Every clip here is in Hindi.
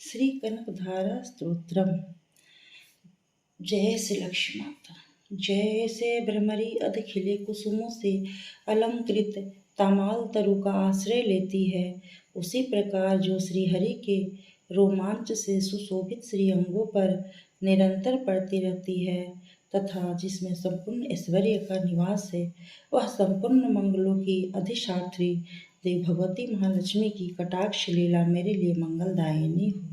श्री कनकधारा स्तोत्रम। जय श्री लक्ष्मी माता। जैसे भ्रमरी अधखिले कुसुमों से अलंकृत तमाल तरु का आश्रय लेती है, उसी प्रकार जो श्रीहरि के रोमांच से सुशोभित श्री अंगों पर निरंतर पड़ती रहती है तथा जिसमें संपूर्ण ऐश्वर्य का निवास है, वह संपूर्ण मंगलों की अधिष्ठात्री देवी भगवती महालक्ष्मी की कटाक्ष लीला मेरे लिए मंगलदायिनी हो।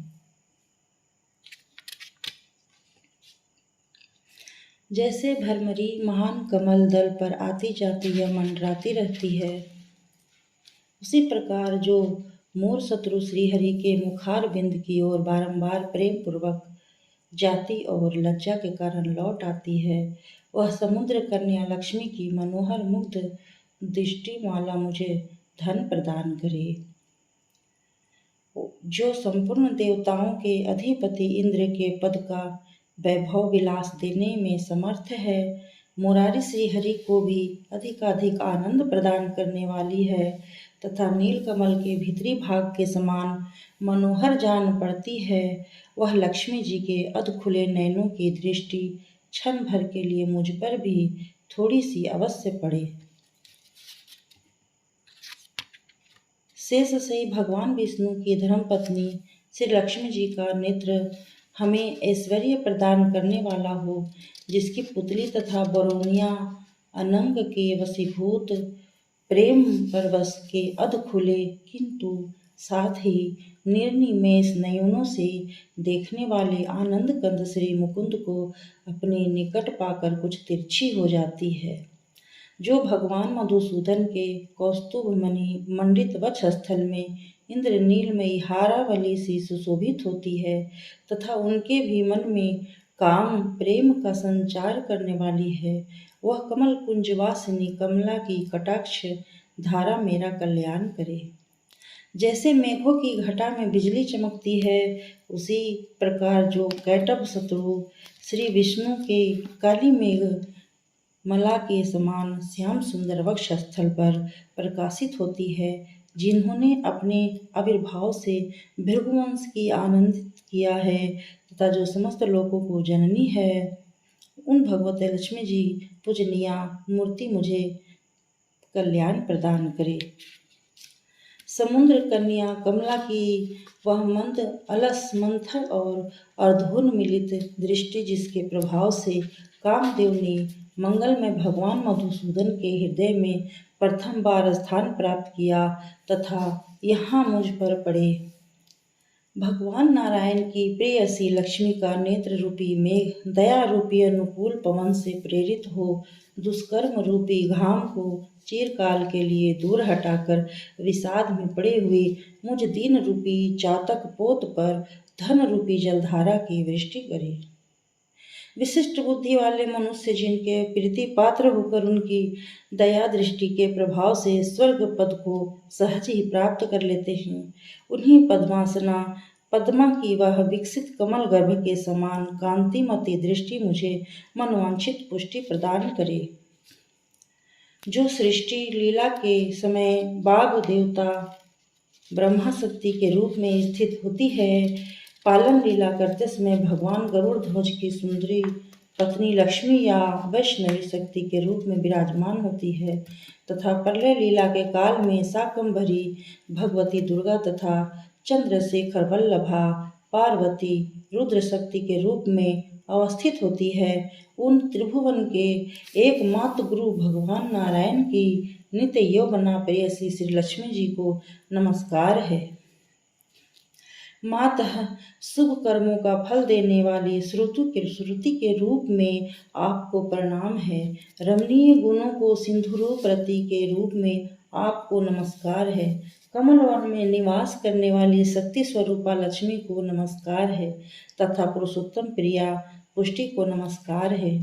जैसे भ्रमरी महान कमल दल पर आती जाती या मंडराती रहती है, उसी प्रकार जो मोर शत्रु श्रीहरि के मुखार बिंद की ओर बारंबार प्रेम पूर्वक जाति और लज्जा के कारण लौट आती है, वह समुद्र कन्या लक्ष्मी की मनोहर मुग्ध दृष्टिमाला मुझे धन प्रदान करे। जो संपूर्ण देवताओं के अधिपति इंद्र के पद का वैभव विलास देने में समर्थ है, मुरारी श्रीहरि को भी अधिकाधिक आनंद प्रदान करने वाली है तथा नीलकमल के भीतरी भाग के समान मनोहर जान पड़ती है, वह लक्ष्मी जी के अधखुले नयनों की दृष्टि क्षण भर के लिए मुझ पर भी थोड़ी सी अवश्य पड़े। शेष सही भगवान विष्णु की धर्मपत्नी श्री लक्ष्मी जी का नेत्र हमें ऐश्वर्य प्रदान करने वाला हो, जिसकी पुतली तथा बरौनिया अनंग के वशीभूत प्रेम परवश के अधखुले किंतु साथ ही निर्निमेष नयनों से देखने वाले आनंद कंद श्री मुकुंद को अपने निकट पाकर कुछ तिरछी हो जाती है। जो भगवान मधुसूदन के कौस्तुभ मणि मंडित वक्ष स्थल में इंद्रनीलमयी हारावली सी सुशोभित होती है तथा उनके भी मन में काम प्रेम का संचार करने वाली है, वह कमल कुंजवासिनी कमला की कटाक्ष धारा मेरा कल्याण करे। जैसे मेघों की घटा में बिजली चमकती है, उसी प्रकार जो कैटभ शत्रु श्री विष्णु के काली मेघ मला के समान श्याम सुंदर वक्ष स्थल पर प्रकाशित होती है, जिन्होंने अपने आविर्भाव से भृगुवंश की आनंदित किया है तथा जो समस्त लोगों को जननी है, उन भगवती लक्ष्मी जी पूजनीया मूर्ति मुझे कल्याण प्रदान करे। समुद्र कन्या कमला की वह मंद अलस मंथर और अर्धोन्मिलित दृष्टि, जिसके प्रभाव से कामदेव ने मंगलमय भगवान मधुसूदन के हृदय में प्रथम बार स्थान प्राप्त किया तथा यहाँ मुझ पर पड़े। भगवान नारायण की प्रेयसी लक्ष्मी का नेत्र रूपी मेघ दया रूपी अनुकूल पवन से प्रेरित हो दुष्कर्म रूपी घाम को चिरकाल के लिए दूर हटाकर विषाद में पड़े हुए मुझ दीन रूपी चातक पोत पर धन रूपी जलधारा की वृष्टि करे। विशिष्ट बुद्धि वाले मनुष्य जिनके प्रीति पात्र होकर उनकी दया दृष्टि के प्रभाव से स्वर्ग पद को सहज ही प्राप्त कर लेते हैं, उन्हीं पद्मा की वह विकसित कमल गर्भ के समान कांतिमती दृष्टि मुझे मनवांछित पुष्टि प्रदान करे। जो सृष्टि लीला के समय बाघ देवता ब्रह्मा शक्ति के रूप में स्थित होती है, पालन लीला करते समय भगवान गरुड़ ध्वज की सुंदरी पत्नी लक्ष्मी या वैष्णवी शक्ति के रूप में विराजमान होती है तथा प्रलय लीला के काल में शाकंभरी भगवती दुर्गा तथा चंद्रशेखर वल्लभा पार्वती रुद्र शक्ति के रूप में अवस्थित होती है, उन त्रिभुवन के एकमात्र गुरु भगवान नारायण की नित्य यौवना प्रेयसी श्री लक्ष्मी जी को नमस्कार है। मातः शुभ कर्मों का फल देने वाली श्रुति के रूप में आपको प्रणाम है। रमणीय गुणों को सिंधुरूप रति के रूप में आपको नमस्कार है। कमल वन में निवास करने वाली शक्ति स्वरूपा लक्ष्मी को नमस्कार है तथा पुरुषोत्तम प्रिया पुष्टि को नमस्कार है।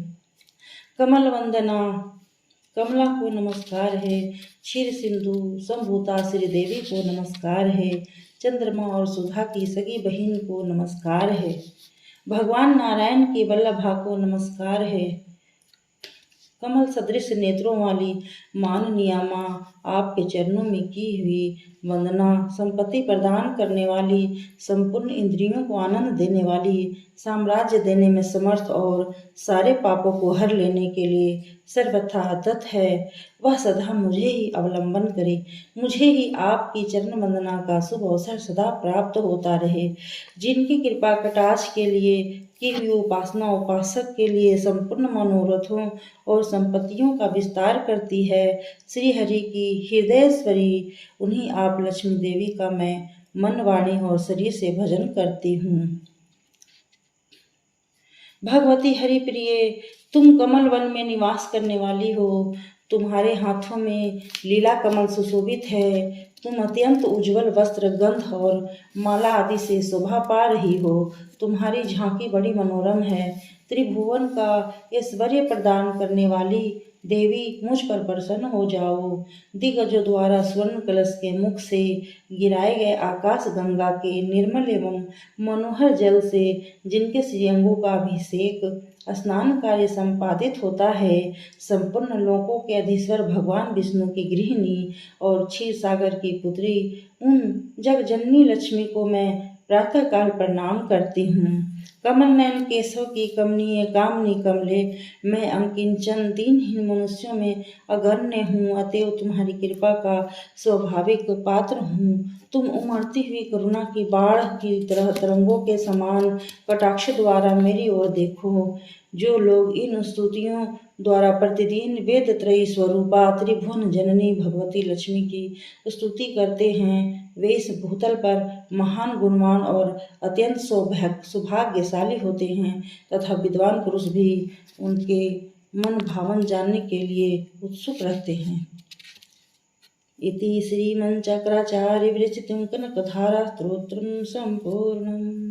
कमल वंदना कमला को नमस्कार है। क्षीर सिंधु संभूता श्री देवी को नमस्कार है। चंद्रमा और सुधा की सगी बहन को नमस्कार है। भगवान नारायण की वल्लभा को नमस्कार है। कमल सदृश नेत्रों वाली माननीया माँ, आपके चरणों में की हुई वंदना। संपत्ति प्रदान करने वाली, संपूर्ण इंद्रियों को आनंद देने वाली, साम्राज्य देने में समर्थ और सारे पापों को हर लेने के लिए सर्वथा दत्त है। वह सदा मुझे ही अवलंबन करे, मुझे ही आपकी चरण वंदना का शुभ अवसर सदा प्राप्त होता रहे। जिनकी कृपा कटाक्ष के लिए की हुई उपासना उपासक के लिए संपूर्ण मनोरथों और संपत्तियों का विस्तार करती है, श्री हरि की हृदयेश्वरी उन्हीं आप लक्ष्मी देवी का मैं मन, वाणी और शरीर से भजन करती हूँ। भगवती हरि प्रिय, तुम कमल वन में निवास करने वाली हो। तुम्हारे हाथों में लीला कमल सुशोभित है। तुम अत्यंत उज्जवल वस्त्र, गंध और माला आदि से शोभा पा रही हो। तुम्हारी झांकी बड़ी मनोरम है। त्रिभुवन का ऐश्वर्य प्रदान करने वाली देवी, मुझ पर प्रसन्न हो जाओ। दिग्गजों द्वारा स्वर्ण कलश के मुख से गिराए गए आकाश गंगा के निर्मल एवं मनोहर जल से जिनके श्रीअंगों का अभिषेक स्नान कार्य संपादित होता है, संपूर्ण लोकों के अधीश्वर भगवान विष्णु की गृहिणी और क्षीर सागर की पुत्री उन जगजननी लक्ष्मी को मैं प्रातः काल प्रणाम करती हूँ। कमल नयन केशव की कमनीय कामनी कमले, मैं अंकिंचन दीनहीन मनुष्यों में अगण्य हूँ, अतएव तुम्हारी कृपा का स्वाभाविक पात्र हूँ। तुम उमड़ती हुई करुणा की बाढ़ की तरह तरंगों के समान कटाक्ष द्वारा मेरी ओर देखो। जो लोग इन स्तुतियों द्वारा प्रतिदिन वेद त्रयी स्वरूपा त्रिभुवन जननी भगवती लक्ष्मी की स्तुति करते हैं, वे इस भूतल पर महान गुणवान और अत्यंत सौभाग्यशाली होते हैं तथा विद्वान पुरुष भी उनके मन भावन जानने के लिए उत्सुक रहते हैं। इति श्रीमन्चक्राचार्य विरचितं कनकधारा स्तोत्रं सम्पूर्णम्।